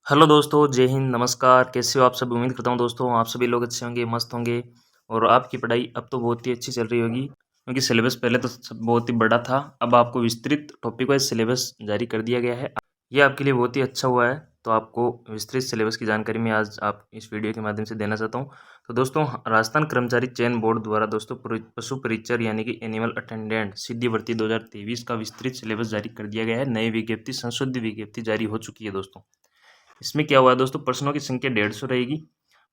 Hello दोस्तों, जय हिंद, नमस्कार। कैसे हो आप सब? उम्मीद करता हूँ दोस्तों आप सभी लोग अच्छे होंगे, मस्त होंगे और आपकी पढ़ाई अब तो बहुत ही अच्छी चल रही होगी क्योंकि सिलेबस पहले तो सब बहुत ही बड़ा था। अब आपको विस्तृत टॉपिक वाइज सिलेबस जारी कर दिया गया है। ये आपके लिए बहुत ही अच्छा हुआ है। तो आपको विस्तृत सिलेबस की जानकारी मैं आज आप इस वीडियो के माध्यम से देना चाहता हूँ। तो दोस्तों, राजस्थान कर्मचारी चयन बोर्ड द्वारा दोस्तों पशु परीक्षक यानी कि एनिमल अटेंडेंट सीधी भर्ती 2023 का विस्तृत सिलेबस जारी कर दिया गया है। नई विज्ञप्ति, संशोधित विज्ञप्ति जारी हो चुकी है दोस्तों। इसमें क्या हुआ है दोस्तों, प्रश्नों की संख्या 150 रहेगी,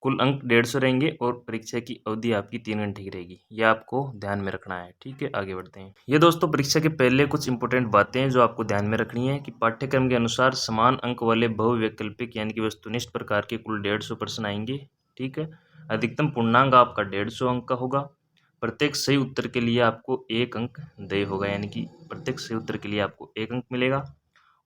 कुल अंक 150 रहेंगे और परीक्षा की अवधि आपकी 3 घंटे की रहेगी। यह आपको ध्यान में रखना है। ठीक है, आगे बढ़ते हैं। ये दोस्तों परीक्षा के पहले कुछ इंपॉर्टेंट बातें हैं जो आपको ध्यान में रखनी है कि पाठ्यक्रम के अनुसार समान अंक वाले बहुवैकल्पिक यानी कि वस्तुनिष्ठ प्रकार के कुल 150 प्रश्न आएंगे। ठीक है, अधिकतम पूर्णांक आपका 150 अंक का होगा। प्रत्येक सही उत्तर के लिए आपको 1 अंक देय होगा, यानी कि प्रत्येक सही उत्तर के लिए आपको 1 अंक मिलेगा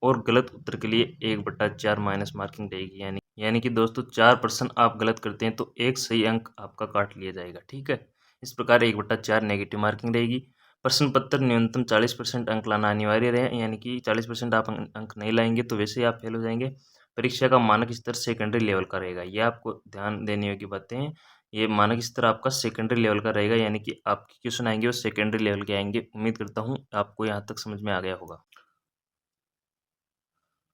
और गलत उत्तर के लिए 1/4 माइनस मार्किंग रहेगी। यानी कि दोस्तों 4% आप गलत करते हैं तो एक सही अंक आपका काट लिया जाएगा। ठीक है, इस प्रकार 1/4 नेगेटिव मार्किंग रहेगी। प्रश्न पत्र न्यूनतम 40% अंक लाना अनिवार्य रहे, यानी कि 40% आप अंक नहीं लाएंगे तो वैसे ही आप फेल हो जाएंगे। परीक्षा का मानक स्तर सेकेंडरी लेवल का रहेगा, ये आपको ध्यान देने योग्य बातें हैं। ये मानक स्तर आपका सेकेंडरी लेवल का रहेगा, यानी कि आपके क्वेश्चन आएंगे वो सेकेंडरी लेवल के आएंगे। उम्मीद करता हूँ आपको यहाँ तक समझ में आ गया होगा।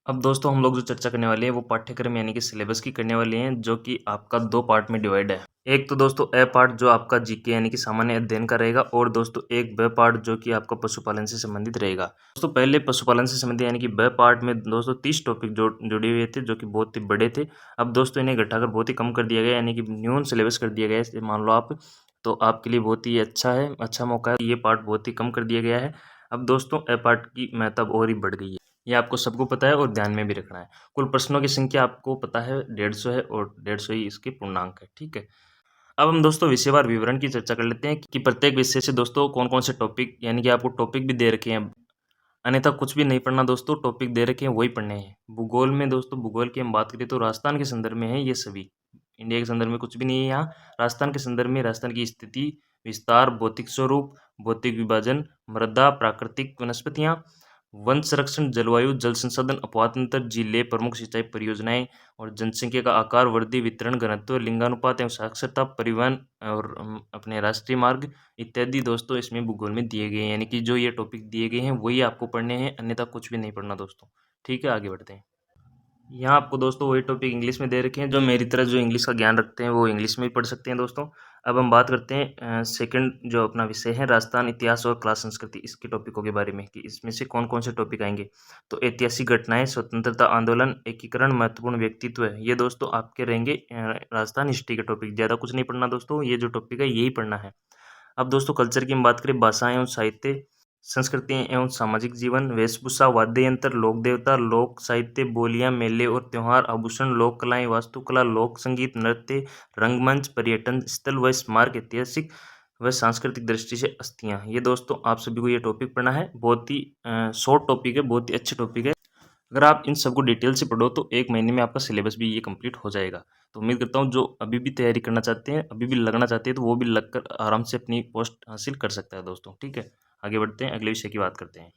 अब दोस्तों हम लोग जो चर्चा करने वाले हैं वो पाठ्यक्रम यानी कि सिलेबस की करने वाले हैं, जो कि आपका 2 पार्ट में डिवाइड है। एक तो दोस्तों ए पार्ट जो आपका जीके यानी कि सामान्य अध्ययन का रहेगा, और दोस्तों एक ब पार्ट जो कि आपका पशुपालन से संबंधित रहेगा। दोस्तों पहले पशुपालन से संबंधित यानी कि ब पार्ट में दोस्तों 30 टॉपिक जुड़े हुए थे जो कि बहुत ही बड़े थे। अब दोस्तों इन्हें घटाकर बहुत ही कम कर दिया गया, यानी कि न्यून सिलेबस कर दिया गया है, इसे मान लो आप। तो आपके लिए बहुत ही अच्छा है, अच्छा मौका है। ये पार्ट बहुत ही कम कर दिया गया है। अब दोस्तों ए पार्ट की महत्व और ही बढ़ गई है, ये आपको सबको पता है और ध्यान में भी रखना है। कुल प्रश्नों की संख्या आपको पता है 150 है और 150 ही इसके पूर्णांक है। ठीक है, अब हम दोस्तों विषयवार विवरण की चर्चा कर लेते हैं कि प्रत्येक विषय से दोस्तों कौन कौन से टॉपिक, यानी कि आपको टॉपिक भी दे रखे हैं, अन्यथा कुछ भी नहीं पढ़ना दोस्तों। टॉपिक दे रखे हैं वही पढ़ने हैं। भूगोल में दोस्तों, भूगोल की हम बात करें तो राजस्थान के संदर्भ में है ये सभी, इंडिया के संदर्भ में कुछ भी नहीं है यहाँ। राजस्थान के संदर्भ में राजस्थान की स्थिति, विस्तार, भौतिक स्वरूप, भौतिक विभाजन, मृदा, प्राकृतिक वनस्पतियाँ, वन संरक्षण, जलवायु, जल संसाधन, अपवाद तंत्र, जिले, प्रमुख सिंचाई परियोजनाएं और जनसंख्या का आकार, वृद्धि, वितरण, घनत्व, लिंगानुपात एवं साक्षरता, परिवहन और अपने राष्ट्रीय मार्ग इत्यादि दोस्तों इसमें भूगोल में दिए गए हैं। यानी कि जो ये टॉपिक दिए गए हैं वही आपको पढ़ने हैं, अन्यथा कुछ भी नहीं पढ़ना दोस्तों। ठीक है, आगे बढ़ते हैं। यहाँ आपको दोस्तों वही टॉपिक इंग्लिश में दे रखे हैं। जो मेरी तरह जो इंग्लिश का ज्ञान रखते हैं वो इंग्लिश में भी पढ़ सकते हैं दोस्तों। अब हम बात करते हैं सेकंड जो अपना विषय है राजस्थान इतिहास और कला संस्कृति, इसके टॉपिकों के बारे में कि इसमें से कौन कौन से टॉपिक आएंगे। तो ऐतिहासिक घटनाएं, स्वतंत्रता आंदोलन, एकीकरण, महत्वपूर्ण व्यक्तित्व है, ये दोस्तों आपके रहेंगे राजस्थान हिस्ट्री के टॉपिक। ज़्यादा कुछ नहीं पढ़ना दोस्तों, ये जो टॉपिक है यही पढ़ना है। अब दोस्तों कल्चर की हम बात करें, भाषा एवं साहित्य, संस्कृति एवं सामाजिक जीवन, वेशभूषा, वाद्य यंत्र, लोक देवता, लोक साहित्य, बोलियां, मेले और त्योहार, आभूषण, लोक कलाएं, वास्तुकला, लोक संगीत, नृत्य, रंगमंच, पर्यटन स्थल व स्मारक, ऐतिहासिक व सांस्कृतिक दृष्टि से अस्थियां। ये दोस्तों आप सभी को ये टॉपिक पढ़ना है। बहुत ही शॉर्ट टॉपिक है, बहुत ही अच्छे टॉपिक है। अगर आप इन सबको डिटेल से पढ़ो तो 1 महीने में आपका सिलेबस भी ये कंप्लीट हो जाएगा। तो उम्मीद करता हूँ जो अभी भी तैयारी करना चाहते हैं, अभी भी लगना चाहते हैं, तो वो भी लगकर आराम से अपनी पोस्ट हासिल कर सकता है दोस्तों। ठीक है, आगे बढ़ते हैं, अगले विषय की बात करते हैं।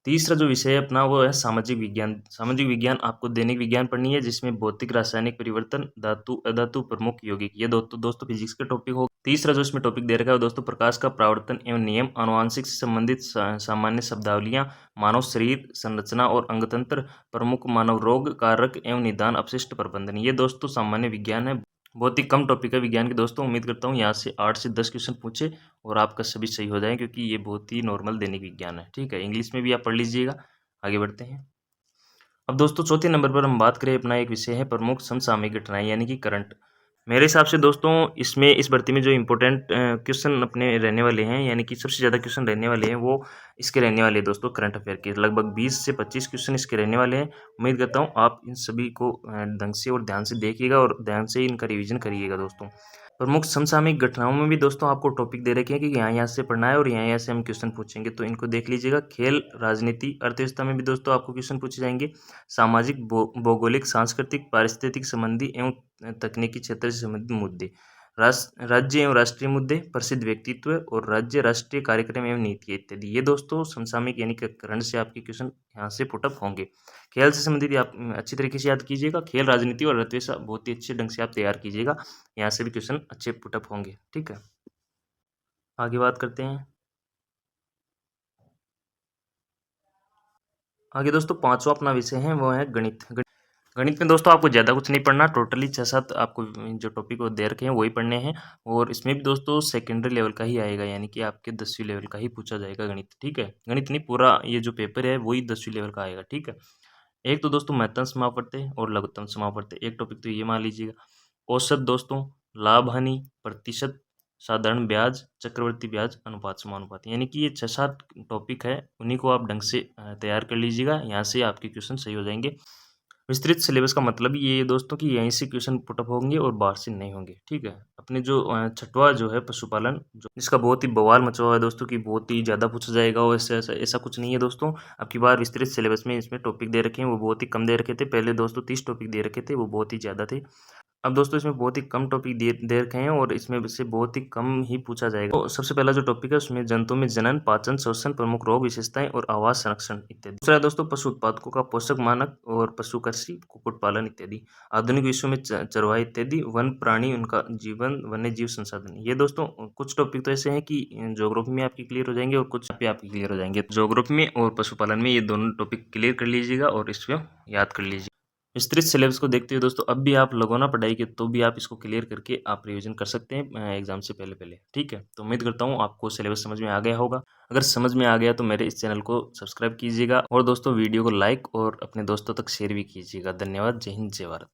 तीसरा जो विषय है अपना वो है सामाजिक विज्ञान। सामाजिक विज्ञान आपको दैनिक विज्ञान पढ़नी है, जिसमें भौतिक, रासायनिक परिवर्तन, धातु, अधातु, प्रमुख, यौगिक, ये दोस्तों फिजिक्स के टॉपिक हो। तीसरा जो इसमें टॉपिक दे रखा है वो दोस्तों प्रकाश का प्रावर्तन एवं नियम, आनुवांशिक से संबंधित सामान्य शब्दावलियां, मानव शरीर संरचना और अंगतंत्र, प्रमुख मानव रोग, कारक एवं निदान, अपशिष्ट प्रबंधन, ये दोस्तों सामान्य विज्ञान है। बहुत ही कम टॉपिक है विज्ञान के दोस्तों। उम्मीद करता हूँ यहाँ से 8 से 10 क्वेश्चन पूछे और आपका सभी सही हो जाए, क्योंकि ये बहुत ही नॉर्मल दैनिक विज्ञान है। ठीक है, इंग्लिश में भी आप पढ़ लीजिएगा। आगे बढ़ते हैं। अब दोस्तों चौथे नंबर पर हम बात करें, अपना एक विषय है प्रमुख समसामयिक घटनाएं यानी कि करंट। मेरे हिसाब से दोस्तों इसमें इस भर्ती में जो इम्पोर्टेंट क्वेश्चन अपने रहने वाले हैं, यानी कि सबसे ज़्यादा क्वेश्चन रहने वाले हैं, वो इसके रहने वाले हैं दोस्तों करंट अफेयर के। लगभग 20 से 25 क्वेश्चन इसके रहने वाले हैं। उम्मीद करता हूँ आप इन सभी को ढंग से और ध्यान से देखिएगा और ध्यान से इनका रिवीजन करिएगा दोस्तों। प्रमुख समसामयिक घटनाओं में भी दोस्तों आपको टॉपिक दे रखे हैं कि यहाँ से पढ़ना है और यहाँ से हम क्वेश्चन पूछेंगे, तो इनको देख लीजिएगा। खेल, राजनीति, अर्थव्यवस्था में भी दोस्तों आपको क्वेश्चन पूछे जाएंगे। सामाजिक, भौगोलिक, सांस्कृतिक, पारिस्थितिक संबंधी एवं तकनीकी क्षेत्र से संबंधित मुद्दे। राज्य एवं राष्ट्रीय मुद्दे, प्रसिद्ध व्यक्तित्व और राज्य राष्ट्रीय कार्यक्रम एवं नीति इत्यादि। ये दोस्तों समसामयिक यानी कि करंट से आपके क्वेश्चन यहाँ से पुटअप होंगे। खेल से संबंधित आप अच्छी तरीके से याद कीजिएगा। खेल, राजनीति और अर्थव्यवस्था बहुत ही अच्छे ढंग से आप तैयार कीजिएगा, यहाँ से भी क्वेश्चन अच्छे पुटअप होंगे। ठीक है, आगे बात करते हैं। आगे दोस्तों पांचवा अपना विषय है वो है गणित। गणित में दोस्तों आपको ज़्यादा कुछ नहीं पढ़ना, टोटली 6-7 आपको जो टॉपिक वो दे रखे हैं वही पढ़ने हैं। और इसमें भी दोस्तों सेकेंडरी लेवल का ही आएगा, यानी कि आपके 10वीं लेवल का ही पूछा जाएगा गणित। ठीक है, गणित नहीं, पूरा ये जो पेपर है वही 10वीं लेवल का आएगा। ठीक है, एक तो दोस्तों महत्तम समापवर्ती और लघुत्तम समापवर्ती, एक टॉपिक तो ये मान लीजिएगा। औसत दोस्तों, लाभ हानि, प्रतिशत, साधारण ब्याज, चक्रवर्ती ब्याज, अनुपात समानुपात, यानी कि ये 6-7 टॉपिक है, उन्हीं को आप ढंग से तैयार कर लीजिएगा, यहाँ से आपके क्वेश्चन सही हो जाएंगे। विस्तृत सिलेबस का मतलब ये है दोस्तों कि यहीं से क्वेश्चन पुटअप होंगे और बाहर से नहीं होंगे। ठीक है, अपने जो छठवां जो है पशुपालन, जो इसका बहुत ही बवाल मचा हुआ है दोस्तों कि बहुत ही ज़्यादा पूछा जाएगा, और ऐसा कुछ नहीं है दोस्तों। अब की बार विस्तृत सिलेबस में इसमें टॉपिक दे रखे हैं वो बहुत ही कम दे रखे थे। पहले दोस्तों 30 टॉपिक दे रखे थे, वो बहुत ही ज़्यादा थे। अब दोस्तों इसमें बहुत ही कम टॉपिक दे रखे हैं और इसमें से बहुत ही कम ही पूछा जाएगा। तो सबसे पहला जो टॉपिक है उसमें जंतु में जनन, पाचन, श्वसन, प्रमुख रोग विशेषताएं और आवास संरक्षण इत्यादि। दूसरा है दोस्तों पशु उत्पादकों का पोषक मानक और पशु कृषि, कुक्कुट पालन इत्यादि। आधुनिक विश्व में चरवाहे इत्यादि, वन प्राणी, उनका जीवन, वन्य जीव संसाधन। ये दोस्तों कुछ टॉपिक तो ऐसे हैं कि ज्योग्राफी में आपकी क्लियर हो जाएंगे और कुछ पे आपकी क्लियर हो जाएंगे। ज्योग्राफी में और पशुपालन में ये दोनों टॉपिक क्लियर कर लीजिएगा और इसको याद कर लीजिए। विस्तृत सिलेबस को देखते हुए दोस्तों अब भी आप लगोना पढ़ाई के तो भी आप इसको क्लियर करके आप रिवीजन कर सकते हैं एग्जाम से पहले पहले। ठीक है, तो उम्मीद करता हूँ आपको सिलेबस समझ में आ गया होगा। अगर समझ में आ गया तो मेरे इस चैनल को सब्सक्राइब कीजिएगा और दोस्तों वीडियो को लाइक और अपने दोस्तों तक शेयर भी कीजिएगा। धन्यवाद। जय हिंद, जय भारत।